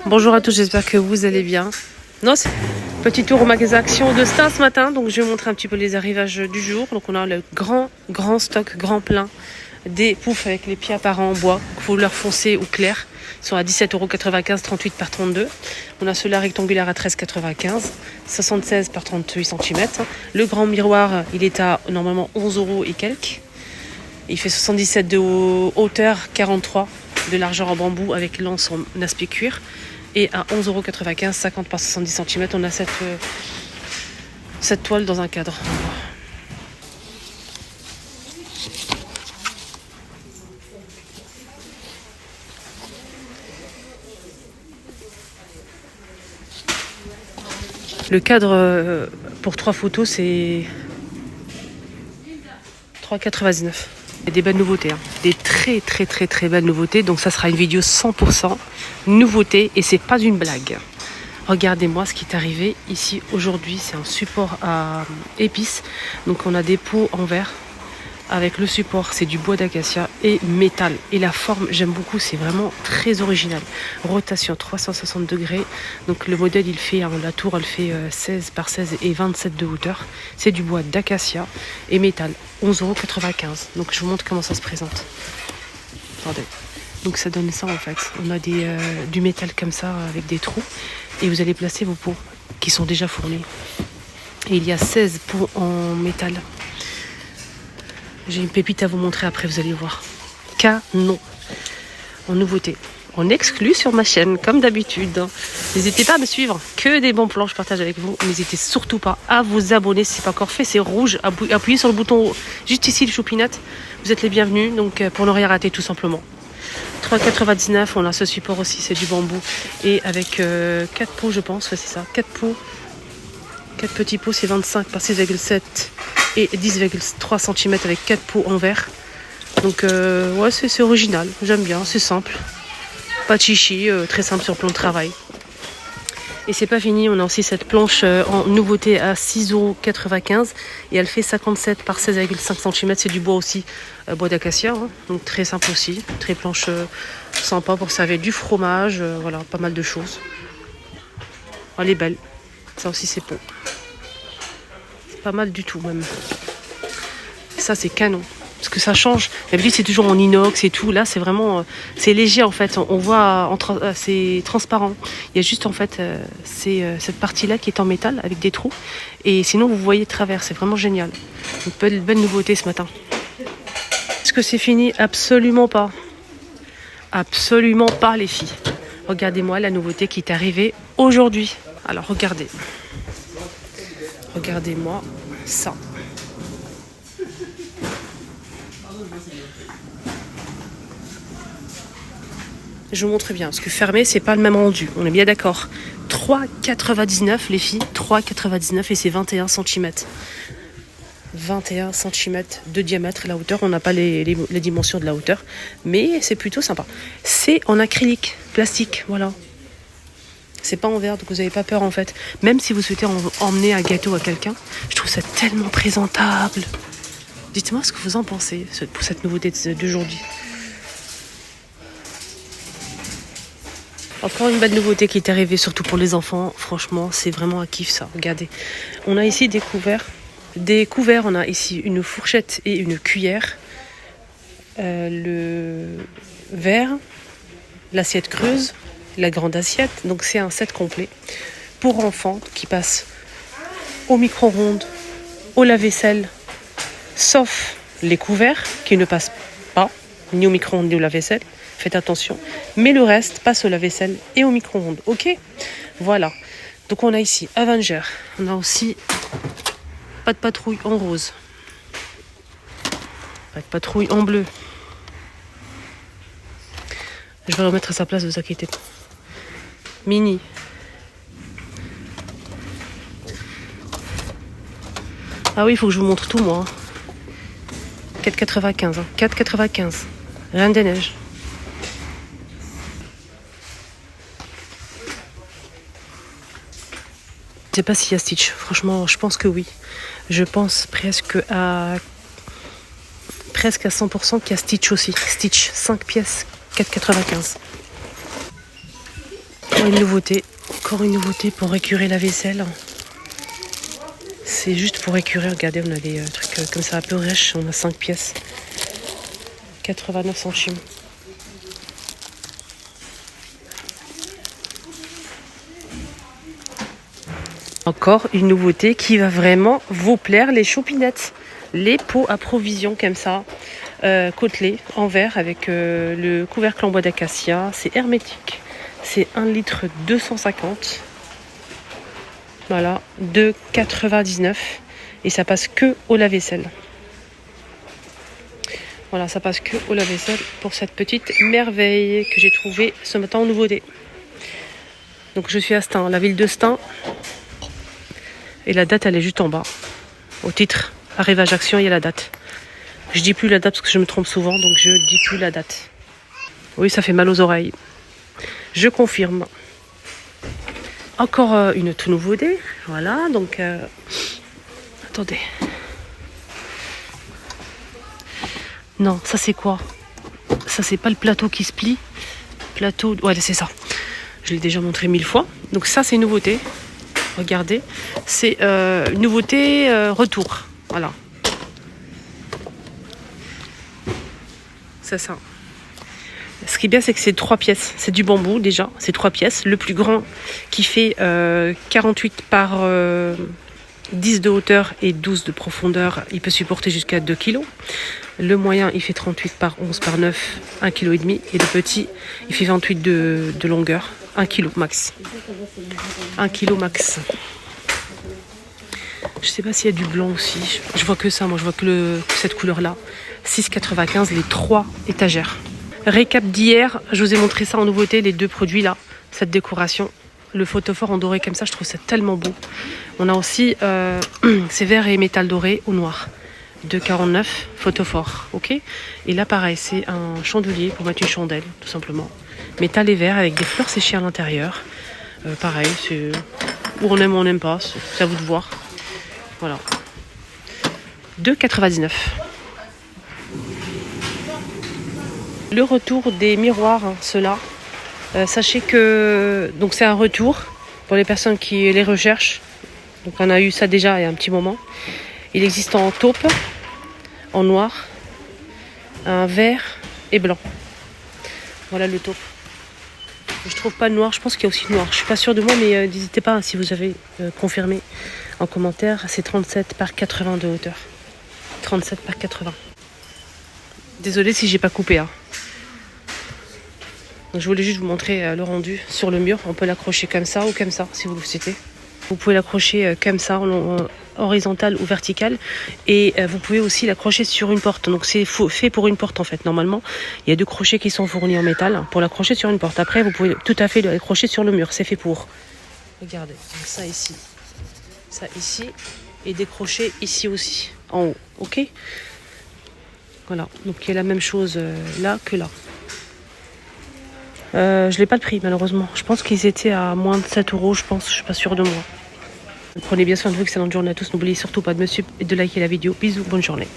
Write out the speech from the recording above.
Bonjour à tous, j'espère que vous allez bien. Non, petit tour au magasin Action de Stein ce matin, donc je vais vous montrer un petit peu les arrivages du jour. Donc on a le grand stock, grand plein des poufs avec les pieds apparents en bois, couleur foncée ou claire. Ils sont à 17,95 €, 38 par 32. On a ceux-là rectangulaires à 13,95 €, 76 par 38 cm. Le grand miroir, il est à normalement 11 € et quelques. Il fait 77 de hauteur, 43 de largeur en bambou avec l'anse en aspect cuir. Et à 11,95 €, 50 par 70 cm, on a cette toile dans un cadre. Le cadre pour 3 photos, c'est 3,99 €. Il y a des belles nouveautés, hein. Des très belles nouveautés. Donc ça sera une vidéo 100% nouveauté et c'est pas une blague. Regardez-moi ce qui est arrivé ici aujourd'hui. C'est un support à épices. Donc on a des pots en verre avec le support. C'est du bois d'acacia et métal. Et la forme, j'aime beaucoup. C'est vraiment très original. Rotation 360 degrés. Donc le modèle, il fait, la tour, elle fait 16 par 16 et 27 de hauteur. C'est du bois d'acacia et métal. 11,95 €. Donc je vous montre comment ça se présente. Attendez. Donc ça donne ça en fait. On a du métal comme ça avec des trous. Et vous allez placer vos pots qui sont déjà fournis. Et il y a 16 pots en métal. J'ai une pépite à vous montrer après, vous allez voir. Canon. En nouveauté. En exclu sur ma chaîne, comme d'habitude. N'hésitez pas à me suivre. Que des bons plans, je partage avec vous. N'hésitez surtout pas à vous abonner si ce n'est pas encore fait. C'est rouge. Appuyez sur le bouton juste ici, le choupinette. Vous êtes les bienvenus. Donc pour ne rien rater tout simplement. 3,99 €, on a ce support aussi, c'est du bambou. Et avec 4 pots, je pense, ouais, c'est ça. 4 pots. 4 petits pots, c'est 25 par 6,7 et 10,3 cm avec 4 pots en verre. Donc ouais, c'est original, j'aime bien, c'est simple. Pas de chichi, très simple sur le plan de travail. Et c'est pas fini, on a aussi cette planche en nouveauté à 6,95 € et elle fait 57 par 16,5 cm. C'est du bois aussi, bois d'acacia, hein. Donc très simple aussi, très planche sympa pour servir du fromage, voilà, pas mal de choses. Elle est belle, ça aussi c'est beau. Pas mal du tout même. Ça c'est canon. Parce que ça change. D'habitude c'est toujours en inox et tout. Là c'est vraiment, c'est léger en fait. On voit, c'est transparent. Il y a juste en fait cette partie-là qui est en métal avec des trous. Et sinon vous voyez de travers. C'est vraiment génial. Une belle nouveauté ce matin. Est-ce que c'est fini? Absolument pas. Absolument pas les filles. Regardez-moi la nouveauté qui est arrivée aujourd'hui. Alors regardez. Regardez-moi ça. Je vous montre bien, parce que fermé, c'est pas le même rendu. On est bien d'accord. 3,99 € les filles, 3,99 € et c'est 21 cm. 21 cm de diamètre, la hauteur. On n'a pas les dimensions de la hauteur, mais c'est plutôt sympa. C'est en acrylique, plastique, voilà. C'est pas en verre, donc vous n'avez pas peur en fait. Même si vous souhaitez emmener un gâteau à quelqu'un, je trouve ça tellement présentable. Dites-moi ce que vous en pensez pour cette nouveauté d'aujourd'hui. Encore une belle nouveauté qui est arrivée, surtout pour les enfants. Franchement, c'est vraiment un kiff ça. Regardez. On a ici des couverts. Des couverts, on a ici une fourchette et une cuillère. Le verre, l'assiette creuse, la grande assiette. Donc c'est un set complet pour enfants qui passe au micro-ondes, au lave-vaisselle, sauf les couverts qui ne passent pas ni au micro-ondes ni au lave-vaisselle. Faites attention. Mais le reste passe au lave-vaisselle et au micro-ondes. Ok? Voilà. Donc on a ici Avenger. On a aussi pas de patrouille en rose. Pas de patrouille en bleu. Je vais le remettre à sa place, ne vous inquiétez pas. Mini. Ah oui, il faut que je vous montre tout moi. 4,95 €. 4,95 €. Reine des neiges. Je ne sais pas s'il y a Stitch. Franchement, je pense que oui. Je pense presque à 100% qu'il y a Stitch aussi. Stitch, 5 pièces, 4,95 €. Encore une nouveauté pour écurer la vaisselle. C'est juste pour écurer. Regardez, on a des trucs comme ça un peu riches. On a 5 pièces. 89 centimes. Encore une nouveauté qui va vraiment vous plaire, les chopinettes. Les pots à provision comme ça, côtelés en verre avec le couvercle en bois d'acacia. C'est hermétique. C'est 1 litre 250. Voilà, 2,99. Et ça passe que au lave-vaisselle. Voilà, ça passe que au lave-vaisselle pour cette petite merveille que j'ai trouvée ce matin en nouveauté. Donc je suis à Stein, la ville de Stein. Et la date, elle est juste en bas. Au titre, arrivage action, il y a la date. Je dis plus la date parce que je me trompe souvent, donc je dis plus la date. Oui, ça fait mal aux oreilles. Je confirme. Encore une toute nouveauté. Voilà, donc... attendez. Non, ça c'est quoi? Ça c'est pas le plateau qui se plie. Plateau... Ouais, c'est ça. Je l'ai déjà montré 1000 fois. Donc ça c'est une nouveauté. Regardez. C'est une nouveauté retour. Voilà. C'est ça. Ce qui est bien, c'est que c'est 3 pièces. C'est du bambou déjà. C'est 3 pièces. Le plus grand qui fait 48 par 10 de hauteur et 12 de profondeur, il peut supporter jusqu'à 2 kg. Le moyen, il fait 38 par 11 par 9, 1,5 kg. Et le petit, il fait 28 de longueur, 1 kg max. 1 kg max. Je sais pas s'il y a du blanc aussi. Je vois que ça, moi je vois que cette couleur-là. 6,95 les 3 étagères. Récap d'hier, je vous ai montré ça en nouveauté, les 2 produits là, cette décoration. Le photophore en doré comme ça, je trouve ça tellement beau. On a aussi ces verres et métal doré au noir. 2,49 photophore, ok. Et là pareil, c'est un chandelier pour mettre une chandelle, tout simplement. Métal et verre avec des fleurs séchées à l'intérieur. Pareil, c'est où on aime ou on n'aime pas, c'est à vous de voir. Voilà. 2,99. Le retour des miroirs, hein, ceux-là. Sachez que donc c'est un retour pour les personnes qui les recherchent. Donc on a eu ça déjà il y a un petit moment. Il existe en taupe, en noir, un vert et blanc. Voilà le taupe. Je trouve pas le noir, je pense qu'il y a aussi le noir. Je suis pas sûre de moi, mais n'hésitez pas si vous avez confirmé en commentaire. C'est 37 par 80 de hauteur. 37 par 80. Désolée si j'ai pas coupé. Hein. Donc, je voulais juste vous montrer le rendu sur le mur. On peut l'accrocher comme ça ou comme ça si vous le souhaitez. Vous pouvez l'accrocher comme ça, en horizontal ou vertical. Et vous pouvez aussi l'accrocher sur une porte. Donc c'est fait pour une porte en fait. Normalement, il y a 2 crochets qui sont fournis en métal pour l'accrocher sur une porte. Après, vous pouvez tout à fait l'accrocher sur le mur. C'est fait pour. Regardez, donc ça ici. Ça ici. Et des crochets ici aussi, en haut. Ok ? Voilà. Donc il y a la même chose là que là. Je n'ai pas le prix malheureusement. Je pense qu'ils étaient à moins de 7 €, je pense. Je suis pas sûre de moi. Prenez bien soin de vous, excellente journée à tous. N'oubliez surtout pas de me suivre et de liker la vidéo. Bisous, bonne journée.